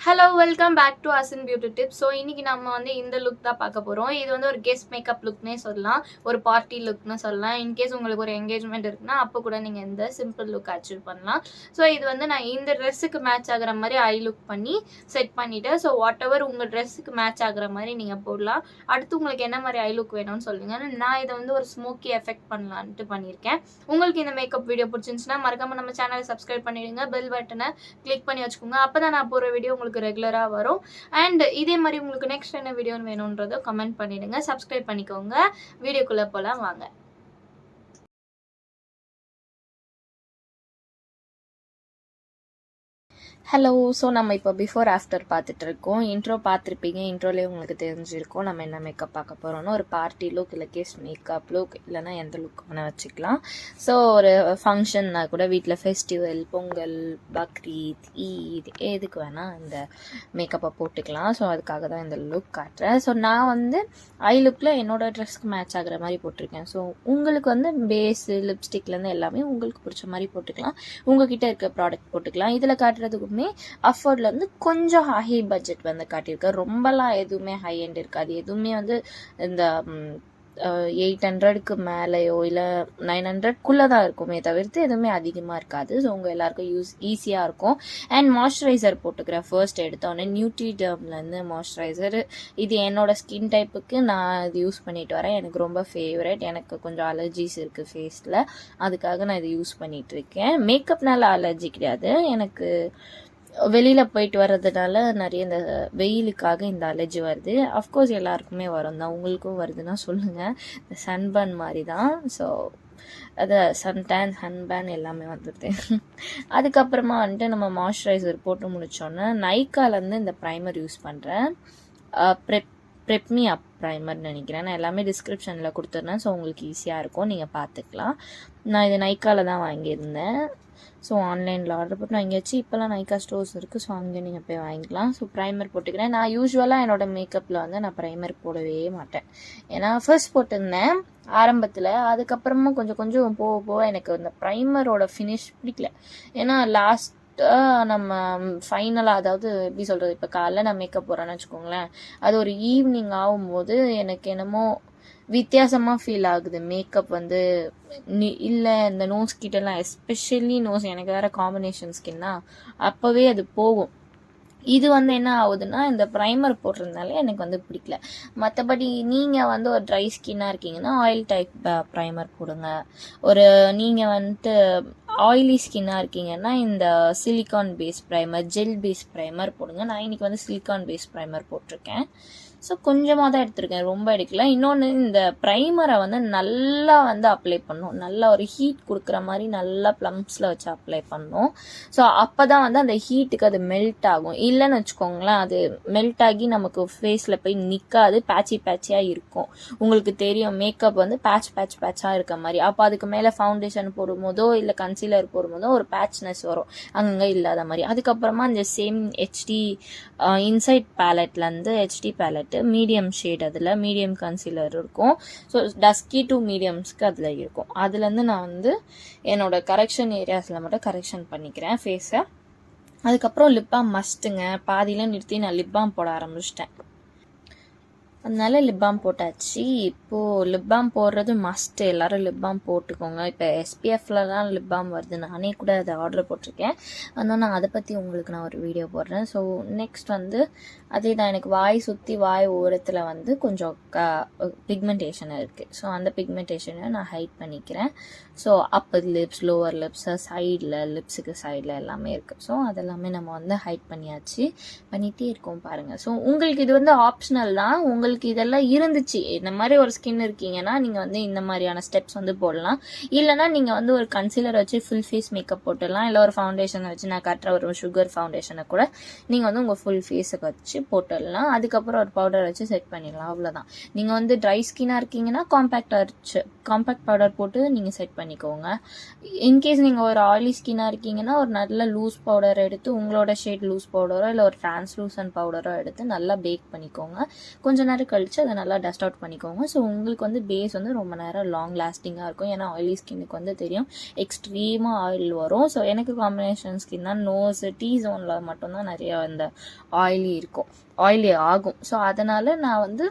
Hello welcome back to Asin beauty tips. So இன்றைக்கி நம்ம வந்து இந்த லுக் தான் பார்க்க போகிறோம். இது வந்து ஒரு கெஸ்ட் மேக்கப் லுக்னே சொல்லலாம், ஒரு பார்ட்டி லுக்னு சொல்லலாம். இன்கேஸ் உங்களுக்கு ஒரு என்கேஜ்மெண்ட் இருக்குன்னா அப்போ கூட நீங்கள் இந்த சிம்பிள் லுக் அச்சீவ் பண்ணலாம். ஸோ இது வந்து நான் இந்த ட்ரெஸ்ஸுக்கு மேட்ச் ஆகிற மாதிரி ஐ லுக் பண்ணி செட் பண்ணிவிட்டேன். ஸோ வாட் எவர் உங்கள் ட்ரெஸ்ஸுக்கு மேட்ச் ஆகிற மாதிரி நீங்கள் போடலாம். அடுத்து உங்களுக்கு என்ன மாதிரி ஐ லுக் வேணும்னு சொல்லுங்கள். நான் இதை வந்து ஒரு ஸ்மோக்கி எஃபெக்ட் பண்ணலான்ட்டு பண்ணியிருக்கேன். உங்களுக்கு இந்த மேக்கப் வீடியோ பிடிச்சிருந்துச்சுன்னா மறக்காமல் நம்ம சேனலை சப்ஸ்கிரைப் பண்ணிவிடுங்க, பெல் பட்டனை கிளிக் பண்ணி வச்சுக்கோங்க. அப்போ தான் நான் போகிற வீடியோ உங்களுக்கு ரெகுலராக வரும். அண்ட் இதே மாதிரி உங்களுக்கு நெக்ஸ்ட் என்ன வீடியோன்னு வேணுன்றதை கமெண்ட் பண்ணிடுங்க, சப்ஸ்கிரைப் பண்ணிக்கோங்க. வீடியோக்குள்ளே போகலாம் வாங்க. ஹலோ. ஸோ நம்ம இப்போ பிஃபோர் ஆஃப்டர் பார்த்துட்டு இருக்கோம். இன்ட்ரோ பார்த்துருப்பீங்க, இன்ட்ரோலேயே உங்களுக்கு தெரிஞ்சிருக்கும் நம்ம என்ன மேக்கப் பார்க்க போகிறோம்னா ஒரு பார்ட்டி லுக், இல்லை கெஸ்ட் மேக்கப் லுக், இல்லைனா எந்த லுக் வேணால் வச்சுக்கலாம். ஸோ ஒரு ஃபங்க்ஷன்னா கூட வீட்டில் ஃபெஸ்டிவல், பொங்கல், பக்ரீத், ஈத் எதுக்கு வேணால் இந்த மேக்கப்பை போட்டுக்கலாம். ஸோ அதுக்காக தான் இந்த லுக் காட்டுறேன். ஸோ நான் வந்து ஐ லுக்கில் என்னோடய ட்ரெஸ்க்கு மேட்ச் ஆகிற மாதிரி போட்டிருக்கேன். ஸோ உங்களுக்கு வந்து பேஸு, லிப்ஸ்டிக்லேருந்து எல்லாமே உங்களுக்கு பிடிச்ச மாதிரி போட்டுக்கலாம். உங்ககிட்ட இருக்க ப்ராடக்ட் போட்டுக்கலாம். இதில் காட்டுறதுக்கு அஃபோர்ட்ல வந்து கொஞ்சம் ஹை பட்ஜெட் வந்து காட்டியிருக்கேன். ரொம்பலாம் எதுவுமே ஹை எண்ட் இருக்காது. எதுவுமே வந்து இந்த 800க்கு மேலேயோ இல்லை 900க்குள்ளே தான் இருக்குமே தவிர்த்து எதுவுமே அதிகமாக இருக்காது. ஸோ உங்கள் எல்லாருக்கும் ஈஸியாக இருக்கும். அண்ட் மாய்ஸ்சரைசர் போட்டுக்கிறேன். ஃபர்ஸ்ட் எடுத்தோடனே நியூட்ரிடர்ம்லேருந்து மாய்ஸ்சரைசர். இது என்னோடய ஸ்கின் டைப்புக்கு நான் இது யூஸ் பண்ணிட்டு வரேன். எனக்கு ரொம்ப ஃபேவரட். எனக்கு கொஞ்சம் அலர்ஜிஸ் இருக்குது ஃபேஸில், அதுக்காக நான் இது யூஸ் பண்ணிகிட்டு இருக்கேன். மேக்கப்னால அலர்ஜி கிடையாது, எனக்கு வெளியில் போயிட்டு வர்றதுனால நிறைய இந்த வெயிலுக்காக இந்த அலர்ஜி வருது. அஃப்கோர்ஸ் எல்லாருக்குமே வரும் தான், உங்களுக்கும் வருதுன்னா சொல்லுங்கள். இந்த சன்பர்ன் மாதிரி தான். ஸோ அதை சன்டேன், சன்பேன் எல்லாமே வந்துடுது. அதுக்கப்புறமா வந்துட்டு நம்ம மாய்ஸ்சரைசர் போட்டு முடித்தோன்னே நைக்காலேருந்து இந்த ப்ரைமர் யூஸ் பண்ணுறேன். ப்ரெப்மி அப் ப்ரைமர்னு நினைக்கிறேன். நான் எல்லாமே டிஸ்கிரிப்ஷனில் கொடுத்துருந்தேன். ஸோ உங்களுக்கு ஈஸியாக இருக்கும், நீங்கள் பார்த்துக்கலாம். நான் இது நைக்காவில் தான் வாங்கியிருந்தேன். ஸோ ஆன்லைனில் ஆர்டர் போட்டு வாங்கியாச்சு. இப்போலாம் நைக்கா ஸ்டோர்ஸ் இருக்குது, ஸோ அங்கே நீங்கள் போய் வாங்கிக்கலாம். ஸோ ப்ரைமர் போட்டுக்கிறேன். நான் யூஸ்வலாக என்னோடய மேக்கப்பில் வந்து நான் ப்ரைமர் போடவே மாட்டேன். ஏன்னா ஃபர்ஸ்ட் போட்டிருந்தேன் ஆரம்பத்தில், அதுக்கப்புறமா கொஞ்சம் கொஞ்சம் போக போக எனக்கு இந்த ப்ரைமரோட ஃபினிஷ் பிடிக்கல. ஏன்னா நம்ம ஃபைனலாக, அதாவது எப்படி சொல்கிறது, இப்போ காலைல நான் மேக்கப் போடுறேன்னு வச்சுக்கோங்களேன், அது ஒரு ஈவினிங் ஆகும்போது எனக்கு என்னமோ வித்தியாசமாக ஃபீல் ஆகுது. மேக்கப் வந்து இல்லை இந்த நோஸ் கிட்டலாம், எஸ்பெஷலி நோஸ், எனக்கு வேறு காம்பினேஷன் ஸ்கின்னா, அப்போவே அது போகும். இது வந்து என்ன ஆகுதுன்னா இந்த ப்ரைமர் போடுறதுனால எனக்கு வந்து பிடிக்கல. மற்றபடி நீங்கள் வந்து ஒரு ட்ரை ஸ்கின்னாக இருக்கீங்கன்னா ஆயில் டைப் ப்ரைமர் போடுங்க. நீங்கள் வந்துட்டு ஆயிலி ஸ்கின்னாக இருக்கீங்கன்னா இந்த silicon base primer, gel base primer போடுங்க. நான் இன்றைக்கி வந்து சிலிக்கான் பேஸ் ப்ரைமர் போட்டிருக்கேன். ஸோ கொஞ்சமாக தான் எடுத்திருக்கேன், ரொம்ப எடுக்கல. இன்னொன்று, இந்த ப்ரைமரை வந்து நல்லா வந்து அப்ளை பண்ணணும். நல்லா ஒரு ஹீட் கொடுக்குற மாதிரி நல்லா ப்ளம்ஸில் வச்சு அப்ளை பண்ணணும். ஸோ அப்போ தான் வந்து அந்த ஹீட்டுக்கு அது மெல்ட் ஆகும். இல்லைன்னு வச்சுக்கோங்களேன், அது மெல்ட் ஆகி நமக்கு ஃபேஸில் போய் நிற்காது, பேட்சியாக இருக்கும். உங்களுக்கு தெரியும் மேக்கப் வந்து பேட்சாக இருக்க மாதிரி. அப்போ அதுக்கு மேலே ஃபவுண்டேஷன் போடும்போதோ இல்லை கன்சீலர் போடும்போதோ ஒரு பேட்ச்னஸ் வரும், அங்கங்கே இல்லாத மாதிரி. அதுக்கப்புறமா இந்த சேம் ஹெச்டி இன்சைட் பேலட்லேருந்து ஹெச்டி பேலட் மீடியம் ஷேட், அதில் மீடியம் கன்சீலர் இருக்கும். ஸோ டஸ்கி டு மீடியம்ஸ்க்கு அதில் இருக்கும். அதுலேருந்து நான் வந்து என்னோட கரெக்ஷன் ஏரியாஸில் மட்டும் கரெக்ஷன் பண்ணிக்கிறேன் ஃபேஸை. அதுக்கப்புறம் லிப் பாம் மஸ்ட்டுங்க. பாதியில் நிறுத்தி நான் லிப் பாம் போட ஆரம்பிச்சிட்டேன். அதனால லிப் பாம் போட்டாச்சு. இப்போது லிப் பாம் போடுறது மஸ்ட்டு, எல்லோரும் லிப் பாம் போட்டுக்கோங்க. இப்போ எஸ்பிஎஃப்லலாம் லிப் பாம் வருது, நானே கூட அதை ஆர்டர் போட்டிருக்கேன். அதனால் நான் அதை பற்றி உங்களுக்கு நான் ஒரு வீடியோ போடுறேன். ஸோ நெக்ஸ்ட் வந்து அதே தான், எனக்கு வாய் சுற்றி வாய் ஓரத்தில் வந்து கொஞ்சம் பிக்மெண்டேஷன் இருக்குது. ஸோ அந்த பிக்மெண்டேஷனை நான் ஹைட் பண்ணிக்கிறேன். So Appar lips, lower lips, சைடில் லிப்ஸுக்கு சைடில் எல்லாமே இருக்குது. ஸோ அதெல்லாமே நம்ம வந்து ஹைட் பண்ணிகிட்டே இருக்கோம் பாருங்கள். ஸோ உங்களுக்கு இது வந்து ஆப்ஷனல் தான். உங்களுக்கு இதெல்லாம் இருந்துச்சு, இந்த மாதிரி ஒரு ஸ்கின் இருக்கீங்கன்னா நீங்கள் வந்து இந்த மாதிரியான ஸ்டெப்ஸ் வந்து போடலாம். இல்லைனா நீங்கள் வந்து ஒரு கன்சீலர் வச்சு ஃபுல் ஃபேஸ் மேக்கப் போட்டுடலாம். இல்லை ஒரு ஃபவுண்டேஷனை வச்சு, நான் காட்டுற ஒரு சுகர் ஃபவுண்டேஷனை கூட நீங்கள் வந்து உங்கள் ஃபுல் ஃபேஸுக்கு வச்சு போட்டுடலாம். அதுக்கப்புறம் ஒரு பவுடர் வச்சு செட் பண்ணிடலாம், அவ்வளோதான். நீங்கள் வந்து ட்ரை ஸ்கின்னாக இருக்கீங்கன்னா காம்பேக்ட் பவுடர் போட்டு நீங்கள் செட் பண்ணிக்கோங்க. இன்கேஸ் நீங்கள் ஒரு ஆயிலி ஸ்கின்னாக இருக்கீங்கன்னா ஒரு நல்ல லூஸ் பவுடர் எடுத்து, உங்களோட ஷேட் லூஸ் பவுடரோ இல்லை ஒரு டிரான்ஸ்லூசன்ட் பவுடரோ எடுத்து நல்லா பேக் பண்ணிக்கோங்க. கொஞ்சம் நேரம் நேரம் கழித்து அதை நல்லா டஸ்ட் அவுட் பண்ணிக்கோங்க. ஸோ உங்களுக்கு வந்து பேஸ் வந்து ரொம்ப நேரம் லாங் லாஸ்டிங்காக இருக்கும். ஏன்னா ஆயிலி ஸ்கின்னுக்கு வந்து தெரியும் எக்ஸ்ட்ரீமாக ஆயில் வரும். ஸோ எனக்கு காம்பினேஷன் ஸ்கின் தான், நோஸ் டீ ஜோனில் மட்டும்தான் நிறையா இந்த ஆயிலி ஆகும். ஸோ அதனால் நான் வந்து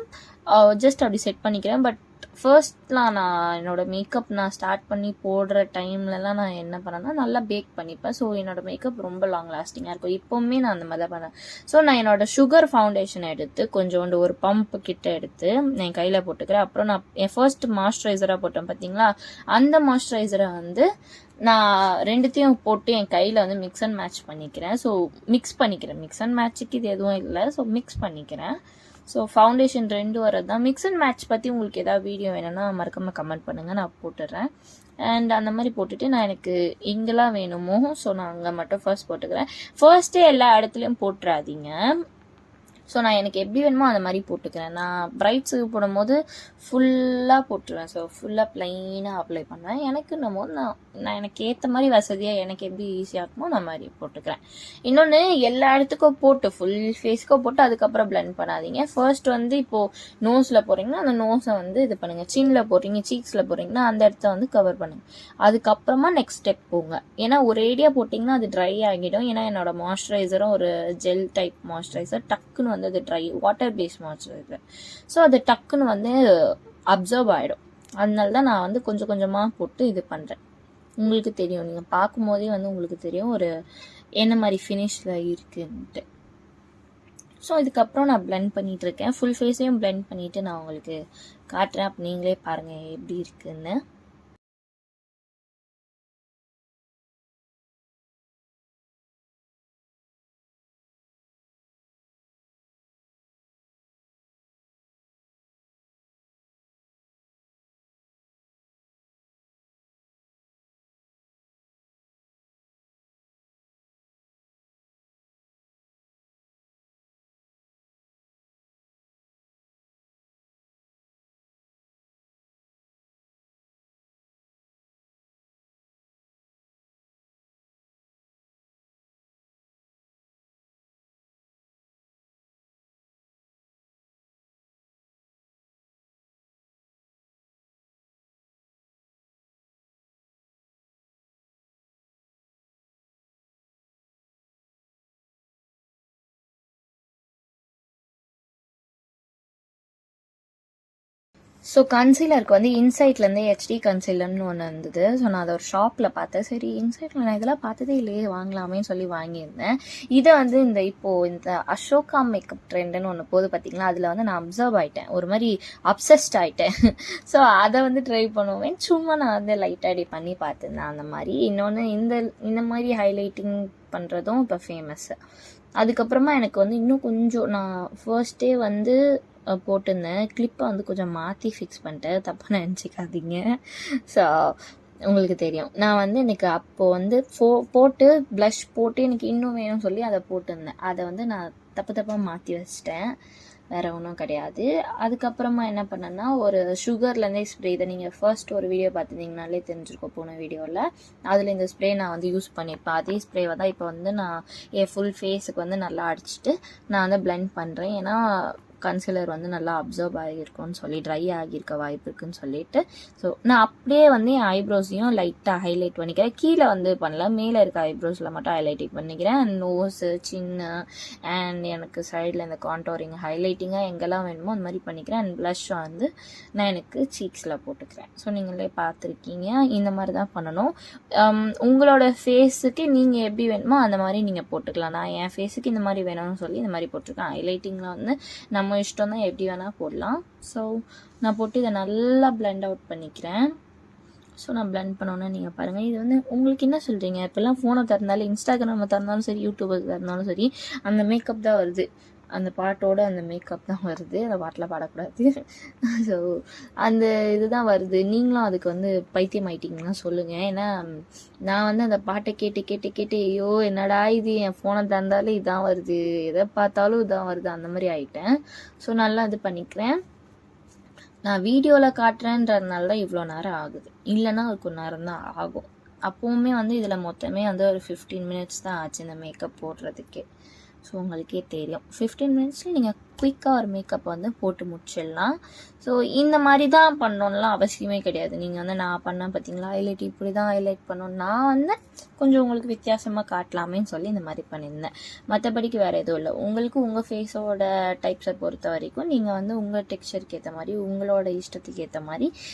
ஜஸ்ட் அப்படி செட் பண்ணிக்கிறேன். பட் ஃபர்ஸ்ட்லாம் நான் என்னோடய மேக்கப் நான் ஸ்டார்ட் பண்ணி போடுற டைம்லலாம் நான் என்ன பண்ணேன்னா நல்லா பேக் பண்ணிப்பேன். ஸோ என்னோடய மேக்கப் ரொம்ப லாங் லாஸ்டிங்காக இருக்கும். இப்போவுமே நான் அந்த மாதிரி தான் பண்ணேன். ஸோ நான் என்னோடய சுகர் ஃபவுண்டேஷன் எடுத்து கொஞ்சோண்டு ஒரு பம்ப் கிட்ட எடுத்து என் கையில் போட்டுக்கிறேன். அப்புறம் நான் என் ஃபர்ஸ்ட் மாய்ஸ்சரைசராக போட்டேன் பார்த்தீங்களா, அந்த மாய்ஸ்சரைசரை வந்து நான் ரெண்டுத்தையும் போட்டு என் கையில் வந்து மிக்ஸ் அண்ட் மேட்ச் பண்ணிக்கிறேன். ஸோ மிக்ஸ் அண்ட் மேட்சுக்கு இது எதுவும் இல்லை. ஸோ மிக்ஸ் பண்ணிக்கிறேன். ஸோ ஃபவுண்டேஷன் 2 வரது தான். மிக்ஸ் அண்ட் மேட்ச் பற்றி உங்களுக்கு ஏதாவது வீடியோ வேணும்னா மறக்காமல் கமெண்ட் பண்ணுங்கள், நான் போட்டுடுறேன். அண்ட் அந்த மாதிரி போட்டுட்டு நான் எனக்கு எங்கெல்லாம் வேணுமோ ஸோ நான் அங்கே மட்டும் ஃபர்ஸ்ட் போட்டுக்கிறேன். ஃபர்ஸ்ட்டே எல்லா இடத்துலையும் போட்டுறாதீங்க. ஸோ நான் எனக்கு எப்படி வேணுமோ அந்த மாதிரி போட்டுக்கிறேன். நான் பிரைட்ஸுக்கு போடும்போது ஃபுல்லாக போட்டுருவேன். ஸோ ஃபுல்லாக ப்ளைனாக அப்ளை பண்ணுவேன். எனக்கு நான் எனக்கு ஏற்ற மாதிரி வசதியாக எனக்கு எப்படி ஈஸியாக இருக்குமோ அந்த மாதிரி போட்டுக்கிறேன். இன்னொன்று, எல்லா இடத்துக்கும் போட்டு ஃபுல் ஃபேஸ்க்கும் போட்டு அதுக்கப்புறம் பிளெண்ட் பண்ணாதீங்க. ஃபர்ஸ்ட் வந்து இப்போது நோஸில் போடுறீங்கன்னா அந்த நோஸை வந்து இது பண்ணுங்கள். சின்னில் போடுறீங்க, சீக்ஸில் போடுறீங்கன்னா அந்த இடத்த வந்து கவர் பண்ணுங்கள். அதுக்கப்புறமா நெக்ஸ்ட் ஸ்டெப் போங்க. ஏன்னா ஒரு ஏரியா போட்டிங்கன்னா அது ட்ரை ஆகிடும். ஏன்னா என்னோட மாய்ஸ்சரைசரும் ஒரு ஜெல் டைப் மாய்ஸ்சரைசர், டக்குன்னு வந்து அது dry water based moisturiser. So அது டக்குன்னு வந்து அப்சர்வ் ஆகிடும். அதனால தான் நான் வந்து கொஞ்சம் கொஞ்சமாக போட்டு இது பண்ணுறேன். உங்களுக்கு தெரியும், நீங்கள் பார்க்கும்போதே வந்து உங்களுக்கு தெரியும் ஒரு என்ன மாதிரி ஃபினிஷில் இருக்குன்ட்டு. ஸோ இதுக்கப்புறம் நான் பிளெண்ட் பண்ணிகிட்டு இருக்கேன். ஃபுல் ஃபேஸையும் பிளெண்ட் பண்ணிவிட்டு நான் உங்களுக்கு காட்டுறேன். அப்போ நீங்களே பாருங்கள் எப்படி இருக்குன்னு. ஸோ கன்சீலருக்கு வந்து இன்சைட்லேருந்து ஹெச்டி கன்சீலர்னு ஒன்று இருந்தது. ஸோ நான் அதை ஒரு ஷாப்பில் பார்த்தேன். சரி இன்சைட்டில் நான் இதெல்லாம் பார்த்ததே இல்லையே, வாங்கலாமேன்னு சொல்லி வாங்கியிருந்தேன். இதை வந்து இந்த அசோகா மேக்கப் ட்ரெண்டுன்னு ஒன்று போது பார்த்தீங்களா, அதில் வந்து நான் அப்சர்வ் ஆகிட்டேன், ஒரு மாதிரி அப்சஸ்ட் ஆகிட்டேன். ஸோ அதை வந்து ட்ரை பண்ணுவேன். சும்மா நான் வந்து லைட்டாக அடி பண்ணி பார்த்துருந்தேன் அந்த மாதிரி. இன்னொன்று இந்த மாதிரி ஹைலைட்டிங் பண்ணுறதும் இப்போ ஃபேமஸ்ஸு. அதுக்கப்புறமா எனக்கு வந்து இன்னும் கொஞ்சம் நான் ஃபர்ஸ்டே வந்து போட்டிருந்தேன். கிளிப்பை வந்து கொஞ்சம் மாற்றி ஃபிக்ஸ் பண்ணிட்டேன், தப்பாக நினச்சிக்காதீங்க. ஸோ உங்களுக்கு தெரியும், நான் வந்து எனக்கு அப்போது வந்து போட்டு ப்ளஷ் போட்டு எனக்கு இன்னும் வேணும்னு சொல்லி அதை போட்டிருந்தேன். அதை வந்து நான் தப்பாக மாற்றி வச்சிட்டேன், வேறு ஒன்றும் கிடையாது. அதுக்கப்புறமா என்ன பண்ணேன்னா ஒரு சுகர்லேருந்தே ஸ்ப்ரே, இதை நீங்கள் ஃபர்ஸ்ட் ஒரு வீடியோ பார்த்துருந்தீங்கனாலே தெரிஞ்சிருக்கோம் போன வீடியோவில். அதில் இந்த ஸ்ப்ரே நான் வந்து யூஸ் பண்ணியிருப்பேன். அதே ஸ்ப்ரேவை தான் இப்போ வந்து நான் என் ஃபுல் ஃபேஸுக்கு வந்து நல்லா அடிச்சுட்டு நான் வந்து பிளெண்ட் பண்ணுறேன். ஏன்னா கன்சிலர் வந்து நல்லா அப்சர்வ் ஆகியிருக்கும்னு சொல்லி, ட்ரை ஆகியிருக்க வாய்ப்பு இருக்குன்னு சொல்லிட்டு. ஸோ நான் அப்படியே வந்து என் ஐப்ரோஸையும் லைட்டாக ஹைலைட் பண்ணிக்கிறேன். கீழே வந்து பண்ணல, மேலே இருக்க ஐப்ரோஸில் மட்டும் ஹைலைட்டிங் பண்ணிக்கிறேன். நோஸு, சின்ன அண்ட் எனக்கு சைடில் இந்த கான்டோரிங் ஹைலைட்டிங்காக எங்கெல்லாம் வேணுமோ அந்த மாதிரி பண்ணிக்கிறேன். அண்ட் ப்ளஷ் வந்து நான் எனக்கு சீக்ஸில் போட்டுக்கிறேன். ஸோ நீங்களே பார்த்துருக்கீங்க, இந்த மாதிரி தான் பண்ணணும். உங்களோட ஃபேஸுக்கு நீங்கள் எப்படி வேணுமோ அந்த மாதிரி நீங்கள் போட்டுக்கலாம். நான் என் ஃபேஸுக்கு இந்த மாதிரி வேணும்னு சொல்லி இந்த மாதிரி போட்டிருக்கேன். ஹைலைட்டிங்கில் வந்து நம்ம இஷ்டம் தான், எப்படி வேணால் போடலாம். ஸோ நான் போட்டு இதை நல்லா பிளெண்ட் அவுட் பண்ணிக்கிறேன். ஸோ நான் பிளெண்ட் பண்ணோன்னே நீங்கள் பாருங்கள், இது வந்து உங்களுக்கு என்ன சொல்கிறீங்க, இப்போல்லாம் ஃபோனை திறந்தாலும் இன்ஸ்டாகிராமை திறந்தாலும் சரி, யூடியூபை திறந்தாலும் சரி, அந்த மேக்கப் தான் வருது, அந்த பாட்டோட அந்த மேக்கப் தான் வருது. அந்த பாட்டில் பாடக்கூடாது. ஸோ அந்த இதுதான் வருது. நீங்களும் அதுக்கு வந்து பைத்தியம் ஆயிட்டீங்கன்னா சொல்லுங்கள். ஏன்னா நான் வந்து அந்த பாட்டை கேட்டு ஐயோ என்னடா இது, என் ஃபோனை திறந்தாலும் இதான் வருது, எதை பார்த்தாலும் இதான் வருது, அந்த மாதிரி ஆகிட்டேன். ஸோ நல்லா இது பண்ணிக்கிறேன். நான் வீடியோவில் காட்டுறேன்றதுனால தான் இவ்வளோ நேரம் ஆகுது, இல்லைன்னா அதுக்கு ஒரு நேரம் தான் ஆகும். அப்போவுமே வந்து இதில் மொத்தமே வந்து ஒரு 15 மினிட்ஸ் தான் ஆச்சு இந்த மேக்கப் போடுறதுக்கே. ஸோ உங்களுக்கே தெரியும் 15 மினிட்ஸில் நீங்கள் குயிக்காக ஒரு மேக்கப் வந்து போட்டு முடிச்சிடலாம். ஸோ இந்த மாதிரி தான் பண்ணணும்லாம் அவசியமே கிடையாது. நீங்கள் வந்து நான் பண்ணேன் பார்த்தீங்களா, ஹைலைட் இப்படி தான் ஹைலைட் பண்ணணும், நான் வந்து கொஞ்சம் உங்களுக்கு வித்தியாசமாக காட்டலாமேன்னு சொல்லி இந்த மாதிரி பண்ணியிருந்தேன். மற்றபடிக்கு வேறு எதுவும் இல்லை. உங்களுக்கு உங்கள் ஃபேஸோட டைப்ஸை பொறுத்த வரைக்கும் நீங்கள் வந்து உங்கள் டெக்ஸ்சருக்கு ஏற்ற மாதிரி உங்களோட இஷ்டத்துக்கு ஏற்ற மாதிரி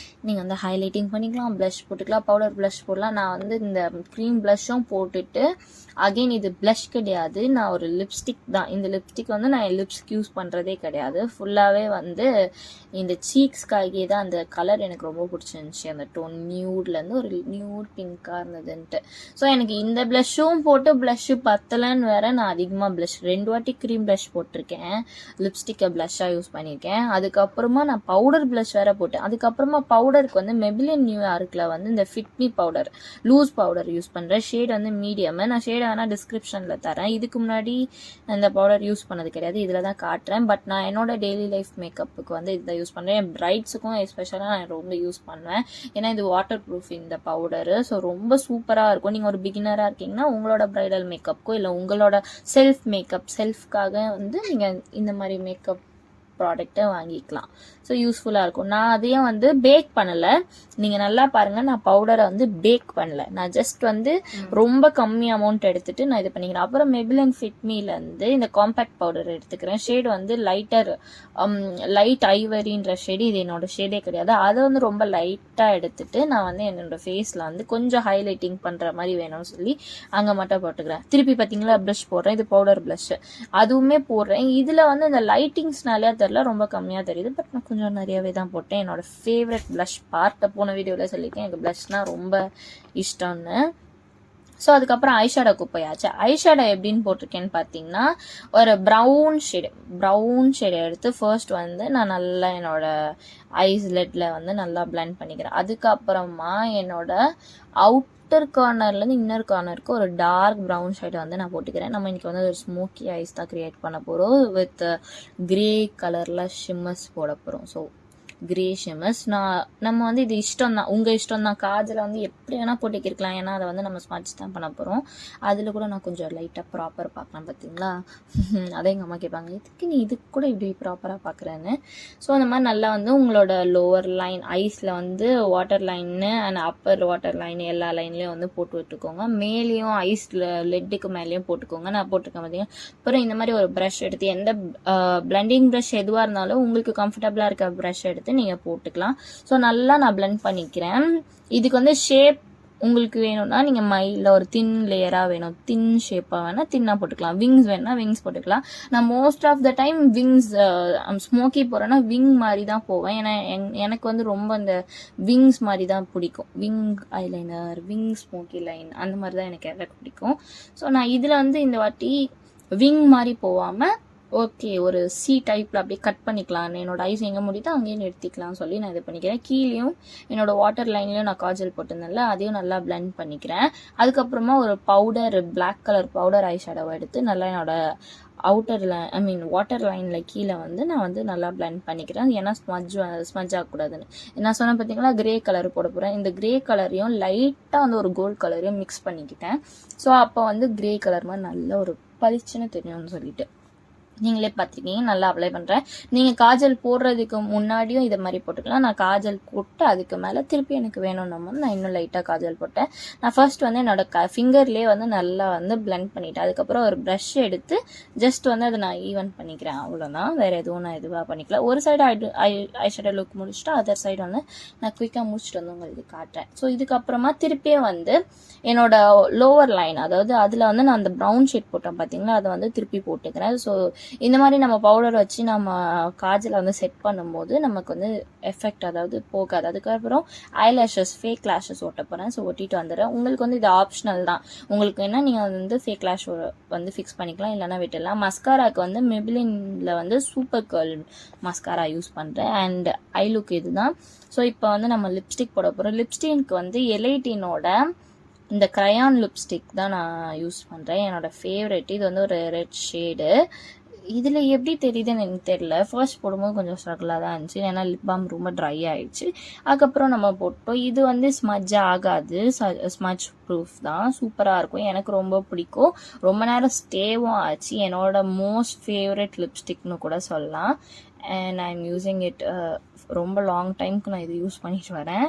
நீங்கள் வந்து ஹைலைட்டிங் பண்ணிக்கலாம், ப்ளஷ் போட்டுக்கலாம், பவுடர் ப்ளஷ் போடலாம். நான் வந்து இந்த க்ரீம் ப்ளஷ்ஷும் போட்டுட்டு அகெயின் இது ப்ளஷ் கிடையாது, நான் ஒரு லிப்ஸ்டிக் தான். இந்த லிப்ஸ்டிக் வந்து நான் லிப்ஸ்க்கு யூஸ் பண்ணுறதே கிடையாது. ஃபுல்லாகவே வந்து இந்த சீக்ஸ்க்காகவே தான். அந்த கலர் எனக்கு ரொம்ப பிடிச்சிருந்துச்சி, அந்த டோன் நியூட்லேருந்து ஒரு நியூட் பிங்காக இருந்ததுன்ட்டு. ஸோ எனக்கு இந்த ப்ளஷ்ஷும் போட்டு ப்ளஷ்ஷு பத்தலைன்னு வேற நான் அதிகமாக ப்ளஷ் 2 வாட்டி க்ரீம் ப்ளஷ் போட்டிருக்கேன், லிப்ஸ்டிக்கை ப்ளஷ்ஷாக யூஸ் பண்ணியிருக்கேன். அதுக்கப்புறமா நான் பவுடர் ப்ளஷ் வேற போட்டேன். அதுக்கப்புறமா பவுடருக்கு வந்து மெபிலின் நியூயார்க்கில் வந்து இந்த fit me powder loose powder use பண்ணுறேன். ஷேட் வந்து மீடியம். நான் ஷேட் வேணால் டிஸ்கிரிப்ஷனில் தரேன். இதுக்கு முன்னாடி இந்த பவுடர் யூஸ் பண்ணது கிடையாது, இதில் தான் காட்டுறேன். பட் நான் என்னோட டெய்லி லைஃப் மேக்கப்புக்கு வந்து இதை யூஸ் பண்ணுறேன். என் பிரைட்ஸுக்கும் எஸ்பெஷலாக நான் ரொம்ப யூஸ் பண்ணுவேன். ஏன்னா இது வாட்டர் ப்ரூஃப் இந்த பவுடரு. ஸோ ரொம்ப சூப்பராக இருக்கும். நீங்கள் ஒரு பிகினராக இருக்கீங்கன்னா உங்களோட ப்ரைடல் மேக்கப்புக்கோ இல்லை உங்களோட செல்ஃப்காக வந்து நீங்கள் இந்த மாதிரி மேக்கப் ப்ராடக்டை வாங்கிக்கலாம். ஸோ யூஸ்ஃபுல்லாக இருக்கும். நான் அதையும் வந்து பேக் பண்ணலை, நீங்கள் நல்லா பாருங்கள், நான் பவுடரை வந்து பேக் பண்ணலை, நான் ஜஸ்ட் வந்து ரொம்ப கம்மி அமௌண்ட் எடுத்துகிட்டு நான் இது பண்ணிக்கிறேன். அப்புறம் மெபிலின் ஃபிட்மிலேருந்து இந்த காம்பேக்ட் பவுடர் எடுத்துக்கிறேன். ஷேடு வந்து லைட் ஐவரின்ற ஷேடு, இது என்னோட ஷேடே கிடையாது. அதை வந்து ரொம்ப லைட்டாக எடுத்துட்டு நான் வந்து என்னோட ஃபேஸில் வந்து கொஞ்சம் ஹைலைட்டிங் பண்ணுற மாதிரி வேணும்னு சொல்லி அங்கே மட்டும் போட்டுக்கிறேன். திருப்பி பார்த்தீங்களா ப்ளஷ் போடுறேன், இது பவுடர் ப்ளஷ், அதுவுமே போடுறேன். இதில் வந்து இந்த லைட்டிங்ஸ்னாலே தெரியல, ரொம்ப கம்மியாக தெரியுது. பட் நான் கொஞ்சம் நிறையவே தான் போட்டேன். என்னோட ஃபேவரட் ப்ளஷ் பார்ட்டை போன வீடியோவில் சொல்லியிருக்கேன், எனக்கு ப்ளஷ்னால் ரொம்ப இஷ்டம்னு. ஸோ அதுக்கப்புறம் ஐஷேடோக்கு போயாச்சு. ஐஷேடோ எப்படின்னு போட்டிருக்கேன்னு பார்த்தீங்கன்னா ஒரு ப்ரௌன் ஷேடை எடுத்து ஃபர்ஸ்ட் வந்து நான் நல்லா என்னோட ஐஸ்லெட்டில் வந்து நல்லா பிளெண்ட் பண்ணிக்கிறேன். அதுக்கப்புறமா என்னோட அவுட்டர் கார்னர்லேருந்து இன்னர் கார்னருக்கு ஒரு டார்க் ப்ரௌன் ஷேடை வந்து நான் போட்டுக்கிறேன். நம்ம இன்றைக்கி வந்து ஒரு ஸ்மோக்கி ஐஸ் தான் க்ரியேட் பண்ண போகிறோம். வித் கிரே கலரில் ஷிம்மர்ஸ் போட போகிறோம். ஸோ கிரே ஷிம்மர்ஸ் நம்ம வந்து இது இஷ்டம் தான், உங்கள் இஷ்டம் தான். காஜலை வந்து எப்படி வேணால் போட்டுக்கிருக்கலாம், ஏன்னா அதை வந்து நம்ம ஸ்மட்ச் தான் பண்ண போகிறோம். அதில் கூட நான் கொஞ்சம் லைட்டாக ப்ராப்பர் பார்க்கலாம். பார்த்தீங்களா, அதை எங்கள் அம்மா கேட்பாங்க, இதுக்கு நீ இதுக்கு கூட இப்படி ப்ராப்பராக பார்க்குறேன்னு. ஸோ அந்த மாதிரி நல்லா வந்து உங்களோட லோவர் லைன் ஐஸில் வந்து வாட்டர் லைன்னு அண்ட் அப்பர் வாட்டர் லைன் எல்லா லைன்லேயும் வந்து போட்டு விட்டுக்கோங்க. மேலேயும் ஐஸில் லெட்டுக்கு மேலேயும் போட்டுக்கோங்க. நான் போட்டிருக்கேன் பார்த்தீங்கன்னா. அப்புறம் இந்த மாதிரி ஒரு ப்ரஷ் எடுத்து, எந்த பிளெண்டிங் ப்ரஷ் எதுவாக இருந்தாலும் உங்களுக்கு கம்ஃபர்டபுளாக இருக்க ப்ரஷ் எடுத்து நீங்கள் போட்டுக்கலாம். ஸோ நல்லா நான் பிளெண்ட் பண்ணிக்கிறேன். இதுக்கு வந்து ஷேப் உங்களுக்கு வேணும்னா நீங்கள் மைல்டில் ஒரு தின் லேயராக வேணும், தின் ஷேப்பாக வேணால் தின்னாக போட்டுக்கலாம். விங்ஸ் வேணும்னா விங்ஸ் போட்டுக்கலாம். நான் most of the time wings smoky போகிறேன்னா விங் மாதிரி தான் போவேன். ஏன்னா எனக்கு வந்து ரொம்ப இந்த விங்ஸ் மாதிரி தான் பிடிக்கும். Wing eyeliner, wing smoky line, அந்த மாதிரி தான் எனக்கு பிடிக்கும். ஸோ நான் இதில் வந்து இந்த வாட்டி விங் மாதிரி போகாமல் ஓகே ஒரு சி டைப்பில் அப்படியே கட் பண்ணிக்கலாம். என்னோட ஐஸ் எங்கே முடியுதோ அங்கேயே நிறுத்திக்கலாம்னு சொல்லி நான் இது பண்ணிக்கிறேன். கீழேயும் என்னோட வாட்டர் லைன்லேயும் நான் காஜல் போட்டிருந்தேன்ல, அதையும் நல்லா பிளெண்ட் பண்ணிக்கிறேன். அதுக்கப்புறமா ஒரு பவுடர் பிளாக் கலர் பவுடர் ஐ ஷேடோவை எடுத்து நல்லா என்னோட வாட்டர் லைனில் கீழே வந்து நான் வந்து நல்லா பிளெண்ட் பண்ணிக்கிறேன். ஏன்னா ஸ்மஜ் ஆகக்கூடாதுன்னு நான் சொன்னேன் பார்த்தீங்களா. கிரே கலர் போட போகிறேன். இந்த கிரே கலரையும் லைட்டாக வந்து ஒரு கோல்ட் கலரையும் மிக்ஸ் பண்ணிக்கிட்டேன். ஸோ அப்போ வந்து கிரே கலர் மாதிரி நல்ல ஒரு பளிச்சுன்னு தெரியும்னு சொல்லிட்டு நீங்களே பார்த்துருக்கீங்க. நல்லா அப்ளை பண்ணுறேன். நீங்கள் காஜல் போடுறதுக்கு முன்னாடியும் இதை மாதிரி போட்டுக்கலாம். நான் காஜல் போட்டு அதுக்கு மேலே திருப்பி எனக்கு வேணும்னா நான் இன்னும் லைட்டாக காஜல் போட்டேன். நான் ஃபர்ஸ்ட் வந்து என்னோட ஃபிங்கர்லேயே வந்து நல்லா வந்து பிளெண்ட் பண்ணிட்டேன். அதுக்கப்புறம் ஒரு ப்ரஷ் எடுத்து ஜஸ்ட் வந்து அதை நான் ஈவன் பண்ணிக்கிறேன். அவ்வளோதான், வேறு எதுவும் நான் இதுவாக பண்ணிக்கல. ஒரு சைடு ஐஷேடோ லுக் முடிச்சுட்டு அதர் சைடு வந்து நான் குயிக்காக முடிச்சுட்டு வந்து உங்களுக்கு காட்டுறேன். ஸோ இதுக்கப்புறமா திருப்பியே வந்து என்னோட லோவர் லைன், அதாவது அதில் வந்து நான் அந்த ப்ரௌன் ஷேட் போட்டேன் பார்த்தீங்களா, அதை வந்து திருப்பி போட்டுக்கிறேன். ஸோ இந்த மாதிரி நம்ம பவுடர் வச்சு நம்ம காஜலை வந்து செட் பண்ணும்போது நமக்கு வந்து எஃபெக்ட் அதாவது போகாது. அதுக்கப்புறம் ஐலேஷஸ் ஃபேக் லேஷஸ் ஓட்ட போகிறேன். ஸோ ஒட்டிட்டு வந்துடுறேன். உங்களுக்கு வந்து இது ஆப்ஷனல் தான். உங்களுக்கு என்ன நீங்கள் வந்து ஃபேக் லேஷ் வந்து ஃபிக்ஸ் பண்ணிக்கலாம், இல்லைனா விட்டுடலாம். மஸ்காராக்கு வந்து மெபிலினில் வந்து சூப்பர் கேர்ள் மஸ்காரா யூஸ் பண்ணுறேன். அண்ட் ஐ லுக் இது தான். ஸோ இப்போ வந்து நம்ம லிப்ஸ்டிக் போட போகிறோம். லிப்ஸ்டிக்கு வந்து எலைட்டினோட இந்த க்ரையான் லிப்ஸ்டிக் தான் நான் யூஸ் பண்ணுறேன். என்னோடய ஃபேவரெட். இது வந்து ஒரு ரெட் ஷேடு. இதில் எப்படி தெரியுதுன்னு எனக்கு தெரியல. ஃபர்ஸ்ட் போடும்போது கொஞ்சம் ஸ்ட்ரகிளாக தான் இருந்துச்சு, ஏன்னா லிப் பாம் ரொம்ப ட்ரை ஆயிடுச்சு. அதுக்கப்புறம் நம்ம போட்டோம். இது வந்து ஸ்மஜ் ஆகாது, ஸ்மஜ் ப்ரூஃப் தான், சூப்பராக இருக்கும், எனக்கு ரொம்ப பிடிக்கும். ரொம்ப நேரம் ஸ்டேவும் ஆச்சு. என்னோட மோஸ்ட் ஃபேவரட் லிப்ஸ்டிக்னு கூட சொல்லலாம். And I am using it ரொம்ப லாங் டைமுக்கு நான் இது யூஸ் பண்ணிட்டு வரேன்.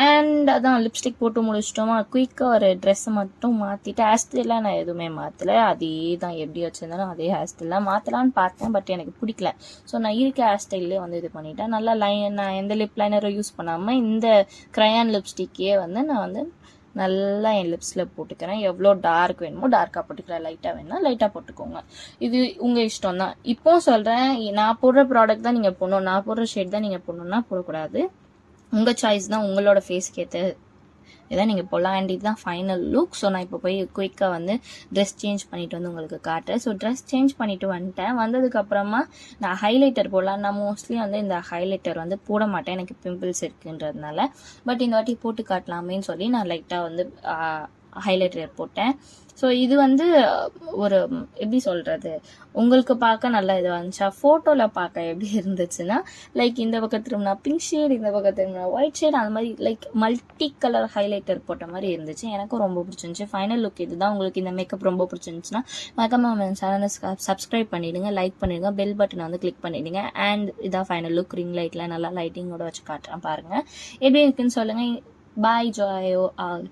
அண்ட் அதான் லிப்ஸ்டிக் போட்டு முடிச்சிட்டோமா, குயிக்காக ஒரு ட்ரெஸ்ஸை மட்டும் மாற்றிட்டு, ஹேர் ஸ்டைலாம் நான் எதுவுமே மாற்றலை, அதே தான் எப்படி வச்சுருந்தாலும் அதே ஹேர் ஸ்டைலில் மாற்றலான்னு பார்த்தேன், பட் எனக்கு பிடிக்கல. ஸோ நான் இருக்க ஹேர் ஸ்டைல்லே வந்து இது பண்ணிட்டேன். நல்லா நான் எந்த லிப் லைனரும் யூஸ் பண்ணாமல் இந்த க்ரையான் லிப்ஸ்டிக்கே வந்து நான் வந்து நல்லா என் லிப்ஸில் போட்டுக்கிறேன். எவ்வளோ டார்க் வேணுமோ டார்க்காக போட்டுக்கிறேன், லைட்டாக வேணும்னா லைட்டாக போட்டுக்கோங்க, இது உங்கள் இஷ்டம் தான். இப்போவும் சொல்கிறேன், நான் போடுற ப்ராடக்ட் தான் நீங்கள் போடணும், நான் போடுற ஷேட் தான் நீங்கள் போடணுன்னா போடக்கூடாது. உங்கள் சாய்ஸ் தான், உங்களோட ஃபேஸ்க்கு ஏற்ற இதான் நீங்கள் போடலாம். அண்ட் இதுதான் ஃபைனல் லுக். ஸோ நான் இப்போ போய் குயிக்காக வந்து ட்ரெஸ் சேஞ்ச் பண்ணிட்டு வந்து உங்களுக்கு காட்டுறேன். ஸோ ட்ரெஸ் சேஞ்ச் பண்ணிட்டு வந்துட்டேன். வந்ததுக்கப்புறமா நான் ஹைலைட்டர் போடலாம். நான் மோஸ்ட்லி வந்து இந்த ஹைலைட்டர் வந்து போட மாட்டேன், எனக்கு பிம்பிள்ஸ் இருக்குன்றதுனால. பட் இந்த வாட்டி போட்டு காட்டலாமேன்னு சொல்லி நான் லைட்டாக வந்து ஹைலைட்டர் போட்டேன். ஸோ இது வந்து ஒரு எப்படி சொல்கிறது, உங்களுக்கு பார்க்க நல்லா இது வந்துச்சா, ஃபோட்டோவில் பார்க்க எப்படி இருந்துச்சுன்னா, லைக் இந்த பக்கம் திரும்பினா பிங்க் ஷேட், இந்த பக்கம் திரும்பினா ஒயிட் ஷேட், அந்த மாதிரி லைக் மல்டி கலர் ஹைலைட்டர் போட்ட மாதிரி இருந்துச்சு. எனக்கும் ரொம்ப பிடிச்சிருந்துச்சு. ஃபைனல் லுக் இதுதான். உங்களுக்கு இந்த மேக்கப் ரொம்ப பிடிச்சிருந்துச்சுன்னா மறக்காம சேனலை சப்ஸ்கிரைப் பண்ணிவிடுங்க, லைக் பண்ணிடுங்க, பெல் பட்டனை வந்து கிளிக் பண்ணிவிடுங்க. அண்ட் இதான் ஃபைனல் லுக். ரிங் லைட்டில் நல்லா லைட்டிங்கோட வச்சு காட்டுறேன், பாருங்கள் எப்படி இருக்குன்னு சொல்லுங்கள். பாய் ஜாயோ ஆல்.